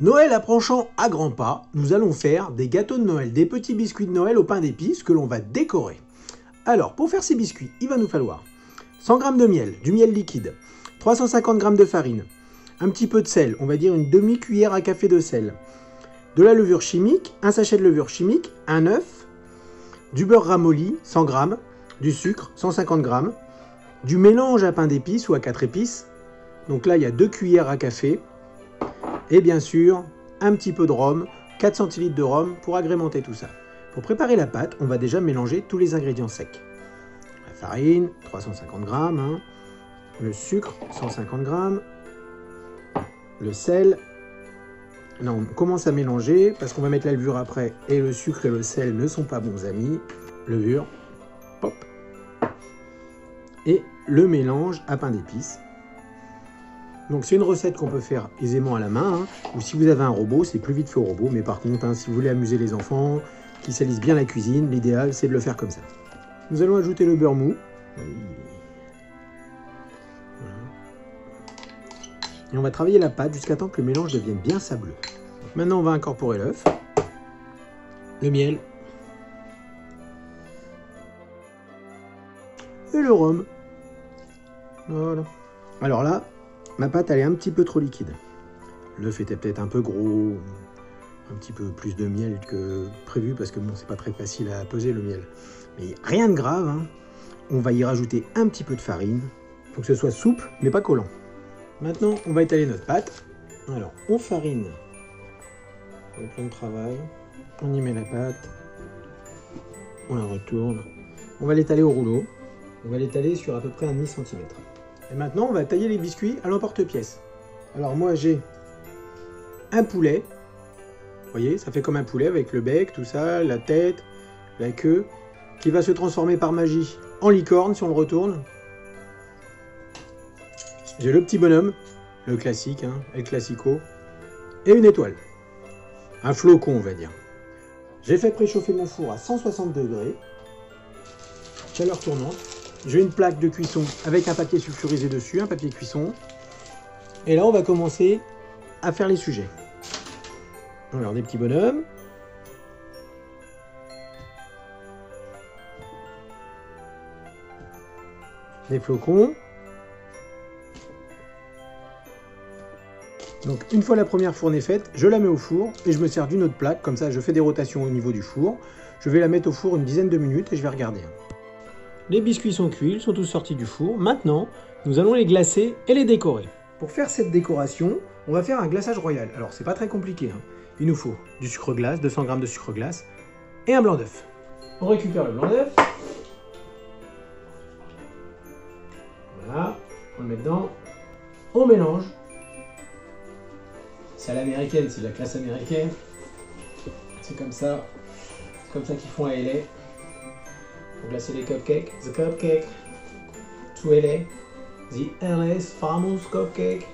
Noël approchant à grands pas, nous allons faire des gâteaux de Noël, des petits biscuits de Noël au pain d'épices que l'on va décorer. Alors, pour faire ces biscuits, il va nous falloir 100 g de miel, du miel liquide, 350 g de farine, un petit peu de sel, on va dire une demi-cuillère à café de sel, de la levure chimique, un sachet de levure chimique, un œuf, du beurre ramolli, 100 g, du sucre, 150 g, du mélange à pain d'épices ou à 4 épices, donc là il y a 2 cuillères à café, et bien sûr un petit peu de rhum, 4 centilitres de rhum pour agrémenter tout ça. Pour préparer la pâte, on va déjà mélanger tous les ingrédients secs. La farine, 350 g, le sucre, 150 g, le sel. Là, on commence à mélanger parce qu'on va mettre la levure après et le sucre et le sel ne sont pas bons amis. Levure, pop. Et le mélange à pain d'épices. Donc c'est une recette qu'on peut faire aisément à la main, ou si vous avez un robot, c'est plus vite fait au robot, mais par contre, si vous voulez amuser les enfants, qui salissent bien la cuisine, l'idéal c'est de le faire comme ça. Nous allons ajouter le beurre mou. Voilà. Et on va travailler la pâte jusqu'à temps que le mélange devienne bien sableux. Donc maintenant on va incorporer l'œuf, le miel et le rhum. Voilà. Alors là, ma pâte elle est un petit peu trop liquide. L'œuf était peut-être un peu gros, un petit peu plus de miel que prévu parce que bon, c'est pas très facile à peser le miel. Mais rien de grave, hein. On va y rajouter un petit peu de farine. Il faut que ce soit souple mais pas collant. Maintenant, on va étaler notre pâte. Alors, on farine le plan de travail. On y met la pâte. On la retourne. On va l'étaler au rouleau. On va l'étaler sur à peu près un demi-centimètre. Et maintenant, on va tailler les biscuits à l'emporte-pièce. Alors moi, j'ai un poulet. Vous voyez, ça fait comme un poulet avec le bec, tout ça, la tête, la queue, qui va se transformer par magie en licorne si on le retourne. J'ai le petit bonhomme, le classique, El Classico, et une étoile. Un flocon, on va dire. J'ai fait préchauffer mon four à 160 degrés, chaleur tournante. J'ai une plaque de cuisson avec un papier sulfurisé dessus, un papier cuisson. Et là, on va commencer à faire les sujets. Alors, des petits bonhommes. Des flocons. Donc une fois la première fournée faite, je la mets au four et je me sers d'une autre plaque, comme ça je fais des rotations au niveau du four. Je vais la mettre au four une dizaine de minutes et je vais regarder. Les biscuits sont cuits, ils sont tous sortis du four. Maintenant, nous allons les glacer et les décorer. Pour faire cette décoration, on va faire un glaçage royal. Alors c'est pas très compliqué, Il nous faut du sucre glace, 200 g de sucre glace et un blanc d'œuf. On récupère le blanc d'œuf. Voilà, on le met dedans. On mélange. C'est à l'américaine, c'est de la classe américaine. C'est comme ça qu'ils font à LA. Pour glacer les cupcakes. The cupcake to LA. The LA's famous cupcake.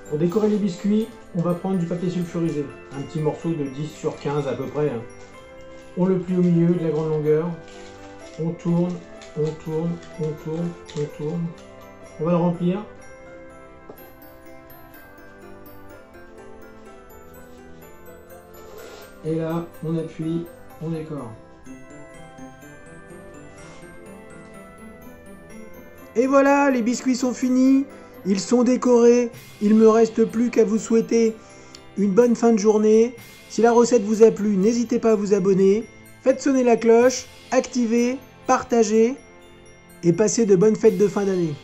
Pour décorer les biscuits, on va prendre du papier sulfurisé. Un petit morceau de 10 sur 15 à peu près. On le plie au milieu de la grande longueur. On tourne, on tourne, on tourne, on tourne. On va le remplir. Et là, on appuie, on décore. Et voilà, les biscuits sont finis. Ils sont décorés. Il ne me reste plus qu'à vous souhaiter une bonne fin de journée. Si la recette vous a plu, n'hésitez pas à vous abonner. Faites sonner la cloche, activez, partagez et passez de bonnes fêtes de fin d'année.